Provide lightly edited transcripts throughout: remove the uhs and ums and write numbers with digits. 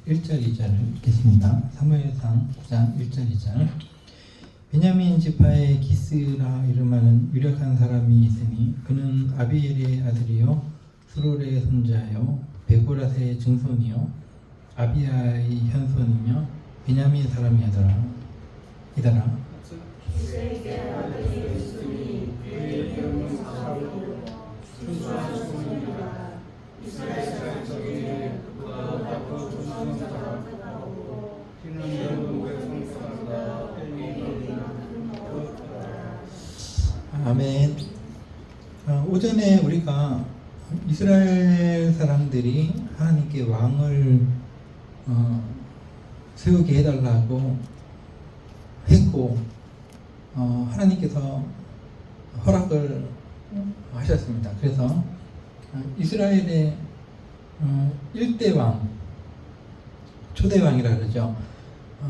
1절 2절을 읽겠습니다. 사무엘상 9장 1절 2절. 베냐민 지파의 기스라 이름하는 유력한 사람이 있으니 그는 아비엘의 아들이요 스롤의 손자요 베고라스의 증손이요 아비야의 현손이며 베냐민 사람이더라. 이더라. 아멘. 오전에 우리가 이스라엘 사람들이 하나님께 왕을 세우게 해달라고 했고 하나님께서 허락을 하셨습니다. 그래서 이스라엘의 1대 왕, 초대 왕이라 그러죠.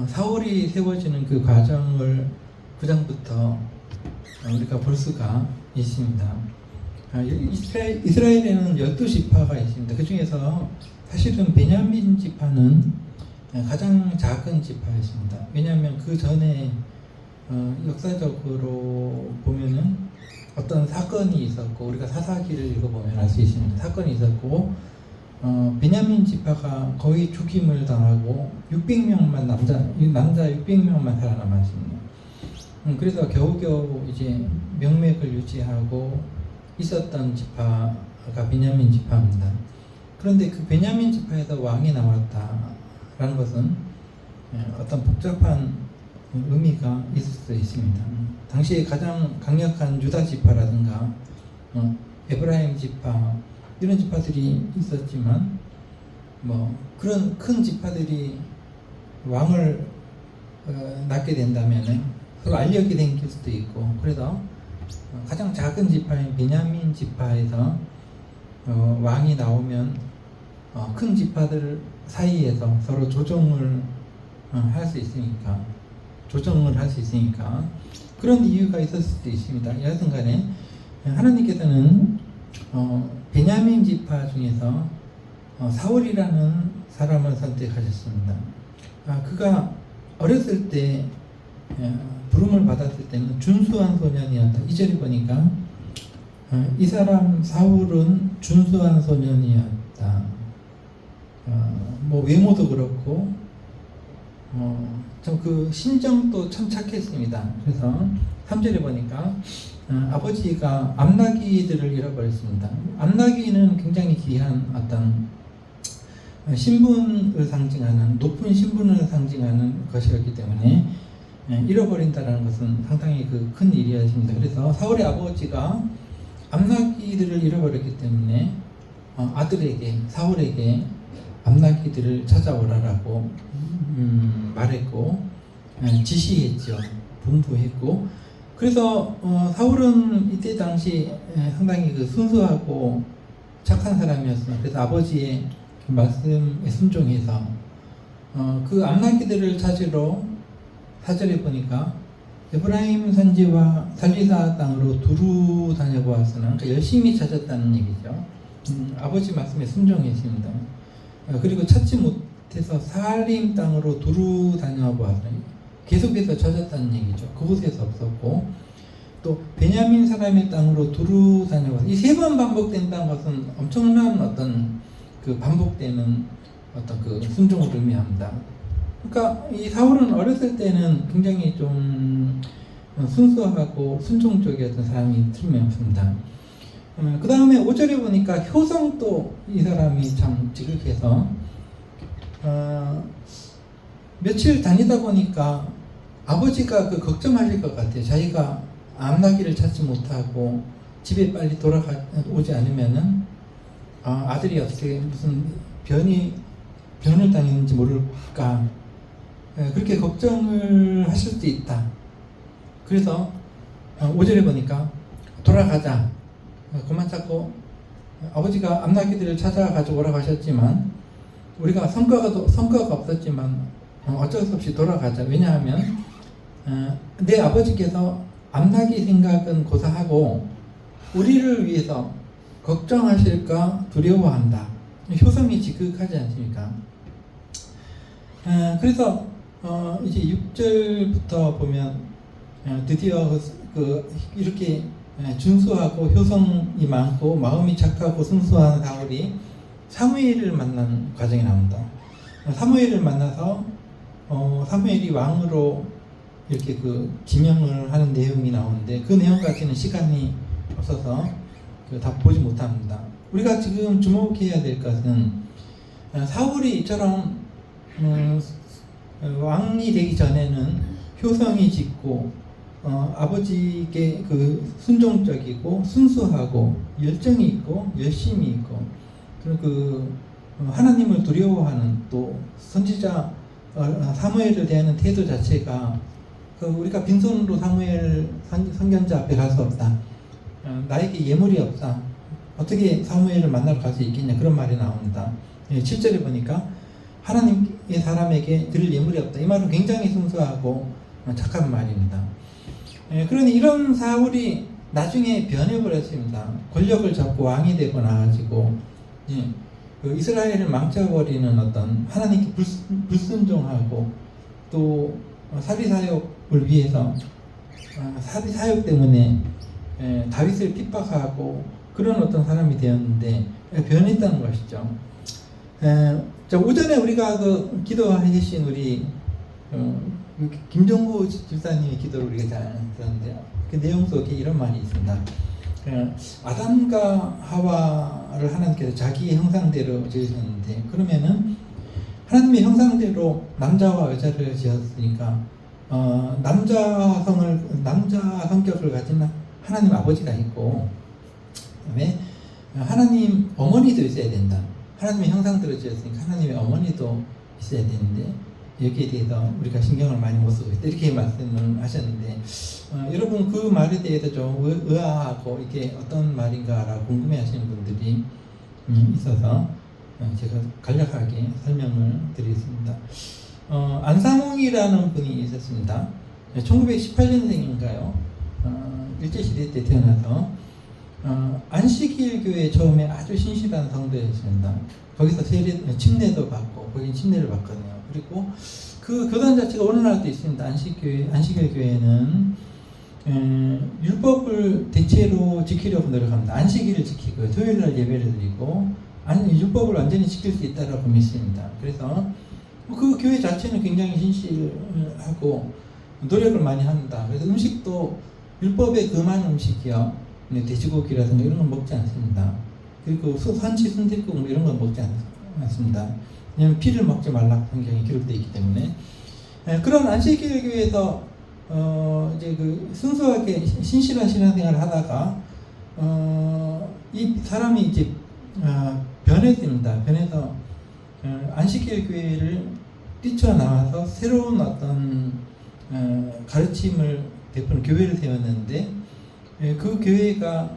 사울이 세워지는 그 과정을 9장부터 우리가 볼 수가 있습니다. 이스라엘에는 12지파가 있습니다. 그 중에서 사실은 베냐민 지파는 가장 작은 지파였습니다. 왜냐하면 그 전에 역사적으로 보면은 어떤 사건이 있었고, 우리가 사사기를 읽어보면 알 수 있습니다. 사건이 있었고, 베냐민 지파가 거의 죽임을 당하고 600명만 남자 600명만 살아남았습니다. 그래서 겨우겨우 이제 명맥을 유지하고 있었던 지파가 베냐민 지파입니다. 그런데 그 베냐민 지파에서 왕이 나왔다라는 것은 어떤 복잡한 의미가 있을 수 있습니다. 당시에 가장 강력한 유다 지파라든가 에브라임 지파 이런 지파들이 있었지만 그런 큰 지파들이 왕을 낳게 된다면 서로 알력이 생길 수도 있고, 그래서 가장 작은 지파인 베냐민 지파에서 왕이 나오면 큰 지파들 사이에서 서로 조정을 할 수 있으니까 그런 이유가 있었을 수도 있습니다. 여하튼간에 하나님께서는 베냐민 지파 중에서 사울이라는 사람을 선택하셨습니다. 그가 어렸을 때 부름을 받았을 때는 준수한 소년이었다. 2절에 보니까 이 사람 사울은 준수한 소년이었다. 외모도 그렇고 좀 그 심정도 참 착했습니다. 그래서 3절에 보니까 아버지가 암나기들을 잃어버렸습니다. 암나기는 굉장히 귀한 어떤 신분을 상징하는, 높은 신분을 상징하는 것이었기 때문에 잃어버린다는 것은 상당히 큰 일이었습니다. 그래서 사울의 아버지가 암나기들을 잃어버렸기 때문에 사울에게 암나기들을 찾아오라라고 말했고 지시했죠. 분부했고, 그래서 사울은 이때 당시 상당히 순수하고 착한 사람이었습니다. 그래서 아버지의 말씀에 순종해서 그 암나기들을 찾으러 4절에 보니까 에브라임 산지와 살리사 땅으로 두루 다녀보았으나 열심히 찾았다는 얘기죠. 아버지 말씀에 순종했습니다. 그리고 찾지 못해서 살림 땅으로 두루 다녀보았으나 계속해서 찾았다는 얘기죠. 그곳에서 없었고, 또 베냐민 사람의 땅으로 두루 다녀보았으나 이 3번 반복된다는 것은 엄청난 어떤 반복되는 어떤 순종을 의미합니다. 그러니까 이 사울은 어렸을 때는 굉장히 좀 순수하고 순종적이었던 사람이 틀림없습니다. 그 다음에 5절에 보니까 효성도 이 사람이 참 지극해서 며칠 다니다 보니까 아버지가 걱정하실 것 같아요. 자기가 암나기를 찾지 못하고 집에 빨리 돌아오지 않으면은 아들이 어떻게 무슨 변을 당했는지 모를까, 그렇게 걱정을 하실 수도 있다. 그래서 5절에 보니까 돌아가자. 그만 찾고 아버지가 암나기들을 찾아가지고 오라고 하셨지만 우리가 성과가 없었지만 어쩔 수 없이 돌아가자. 왜냐하면 내 아버지께서 암나기 생각은 고사하고 우리를 위해서 걱정하실까 두려워한다. 효성이 지극하지 않습니까? 그래서 이제 6절부터 보면 드디어 이렇게 준수하고 효성이 많고 마음이 착하고 순수한 사울이 사무엘을 만난 과정이 나옵니다. 사무엘을 만나서 사무엘이 왕으로 이렇게 지명을 하는 내용이 나오는데 그 내용까지는 시간이 없어서 다 보지 못합니다. 우리가 지금 주목해야 될 것은 사울이 이처럼 왕이 되기 전에는 효성이 짙고 아버지에게 순종적이고 순수하고 열정이 있고 열심이 있고 그리고 하나님을 두려워하는 또 선지자 사무엘을 대하는 태도 자체가 우리가 빈손으로 사무엘 선견자 앞에 갈 수 없다. 나에게 예물이 없다. 어떻게 사무엘을 만나러 갈 수 있겠냐 그런 말이 나옵니다. 7절에 보니까 하나님의 사람에게 드릴 예물이 없다. 이 말은 굉장히 순수하고 착한 말입니다. 그러니 이런 사울이 나중에 변해버렸습니다. 권력을 잡고 왕이 되고 나가지고 이스라엘을 망쳐버리는 어떤 하나님께 불순종하고 또 사리사욕을 위해서 사리사욕 때문에 다윗을 핍박하고 그런 어떤 사람이 되었는데 변했다는 것이죠. 오전에 우리가 기도해 주신 우리 김종구 집사님의 기도를 우리가 잘 들었는데요. 그 내용 속에 이런 말이 있습니다. 아담과 하와를 하나님께서 자기의 형상대로 지으셨는데 그러면은 하나님의 형상대로 남자와 여자를 지었으니까 남자 성격을 가진 하나님 아버지가 있고 그다음에 하나님 어머니도 있어야 된다. 하나님의 형상대로 지었으니까 하나님의 어머니도 있어야 되는데 여기에 대해서 우리가 신경을 많이 못 쓰고 있다. 이렇게 말씀을 하셨는데 여러분 그 말에 대해서 좀 의아하고 이게 어떤 말인가라고 궁금해하시는 분들이 있어서 제가 간략하게 설명을 드리겠습니다. 안상홍이라는 분이 있었습니다. 1918년생인가요? 일제시대 때 태어나서 안식일 교회 처음에 아주 신실한 성도였습니다. 거기서 침례도 받고 거기 침례를 받거든요. 그리고 그 교단 자체가 오늘날도 있습니다. 안식일 교회는 율법을 대체로 지키려고 노력합니다. 안식일을 지키고 토요일날 예배를 드리고 율법을 완전히 지킬 수 있다라고 믿습니다. 그래서 그 교회 자체는 굉장히 신실하고 노력을 많이 합니다. 그래서 음식도 율법에 금한 음식이요, 돼지고기라든가 이런 건 먹지 않습니다. 그리고 산치 순댓국 이런 건 먹지 않습니다. 왜냐하면 피를 먹지 말라고 성경에 기록되어 있기 때문에. 그런 안식일 교회에서 이제 순수하게 신실한 신앙생활을 하다가 이 사람이 이제 변했습니다. 변해서 안식일 교회를 뛰쳐나와서 새로운 어떤 가르침을 베푸는 교회를 세웠는데 그 교회가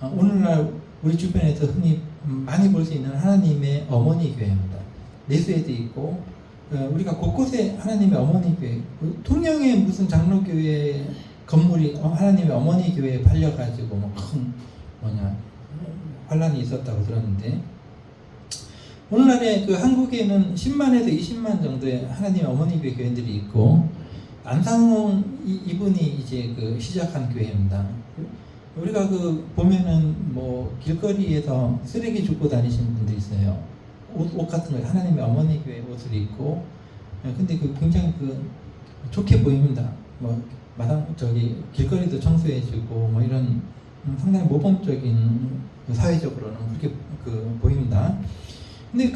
오늘날 우리 주변에서 흔히 많이 볼 수 있는 하나님의 어머니 교회입니다. 내수에도 있고 우리가 곳곳에 하나님의 어머니 교회, 통영에 무슨 장로교회 건물이 하나님의 어머니 교회에 팔려가지고 큰 환란이 있었다고 들었는데 오늘날에 한국에는 10만에서 20만 정도의 하나님의 어머니 교회 교인들이 있고 안상홍 이분이 이제 시작한 교회입니다. 우리가 보면은 길거리에서 쓰레기 줍고 다니시는 분들 있어요. 옷 같은 거 하나님의 어머니 교회 옷을 입고 근데 굉장히 좋게 보입니다. 길거리도 청소해주고 이런 상당히 모범적인 사회적으로는 그렇게 보입니다. 근데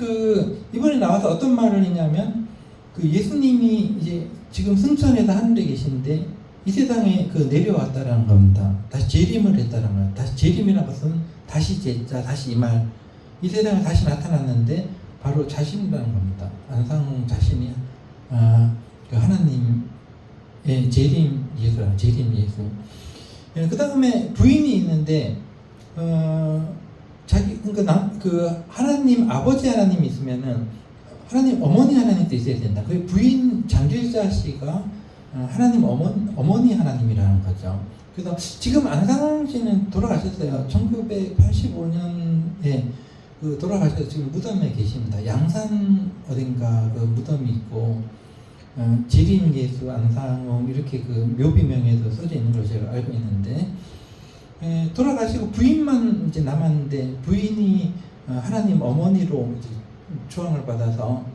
이번에 나와서 어떤 말을 했냐면 예수님이 이제 지금 승천해서 하늘에 계신데 이 세상에 내려왔다라는 겁니다. 다시 재림을 했다는 거예요. 다시 재림이라는 것은 다시 제자, 다시 이 말. 이 세상에 다시 나타났는데 바로 자신이라는 겁니다. 안상홍 자신이 하나님의 재림 예수라, 재림 예수. 그 다음에 부인이 있는데 하나님 아버지 하나님이 있으면은 하나님 어머니 하나님도 있어야 된다. 그 부인 장길자 씨가 하나님 어머니 하나님이라는 거죠. 그래서 지금 안상홍 씨는 돌아가셨어요. 1985년에 그 돌아가셔서 지금 무덤에 계십니다. 양산 어딘가 그 무덤이 있고 지림 예수 안상홍 이렇게 그 묘비명에도 써져 있는 걸로 제가 알고 있는데 돌아가시고 부인만 이제 남았는데 부인이 하나님 어머니로 이제 초항을 받아서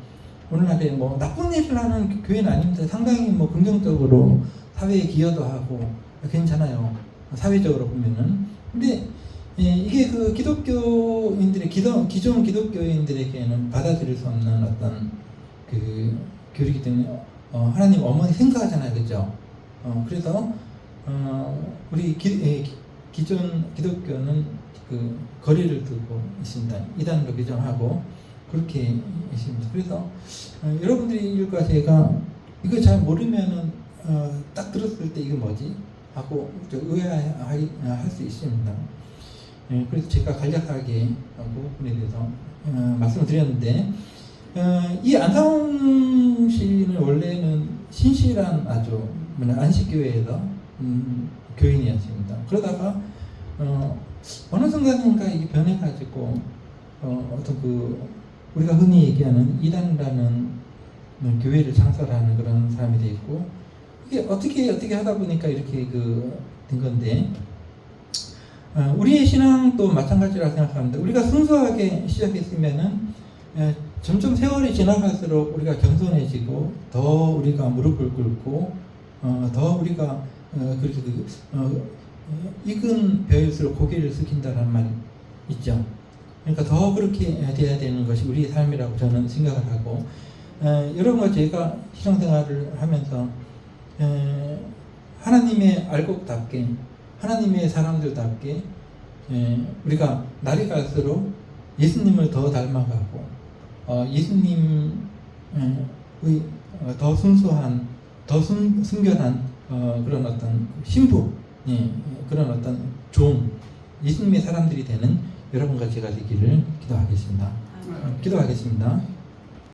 오늘날에 뭐 나쁜 일을 하는 교회는 아닙니다. 상당히 뭐 긍정적으로 사회에 기여도 하고 괜찮아요. 사회적으로 보면은. 근데 이게 그 기독교인들의 기존 기독교인들에게는 받아들일 수 없는 어떤 그 교리이기 때문에 하나님 어머니 생각하잖아요, 그죠? 그래서 우리 기존 기독교는 그 거리를 두고 있습니다. 이단으로 규정하고 그렇게 있습니다. 그래서 여러분들이 일과 제가 이거 잘 모르면은 딱 들었을 때 이게 뭐지? 하고 의아할 수 있습니다. 그래서 제가 간략하게 그 부분에 대해서 말씀을 드렸는데 이 안상홍 씨는 원래는 신실한 아주 안식교회에서 교인이었습니다. 그러다가 어느 순간인가 이게 변해가지고 어떤 그 우리가 흔히 얘기하는 이단이라는 교회를 창설하는 그런 사람이 돼 있고 이게 어떻게 하다 보니까 이렇게 된 건데 우리의 신앙도 마찬가지라고 생각합니다. 우리가 순수하게 시작했으면은 점점 세월이 지나갈수록 우리가 겸손해지고 더 우리가 무릎을 꿇고 더 우리가 그렇게 익은 벼일수록 고개를 숙인다는 말 있죠. 그러니까 더 그렇게 돼야 되는 것이 우리의 삶이라고 저는 생각을 하고 여러분과 제가 신앙생활을 하면서 하나님의 알곡답게 하나님의 사람들답게 우리가 날이 갈수록 예수님을 더 닮아가고 예수님의 더 순수한 더 순결한 그런 어떤 신부 그런 어떤 종 예수님의 사람들이 되는 여러분과 제가 되기를 기도하겠습니다. 기도하겠습니다.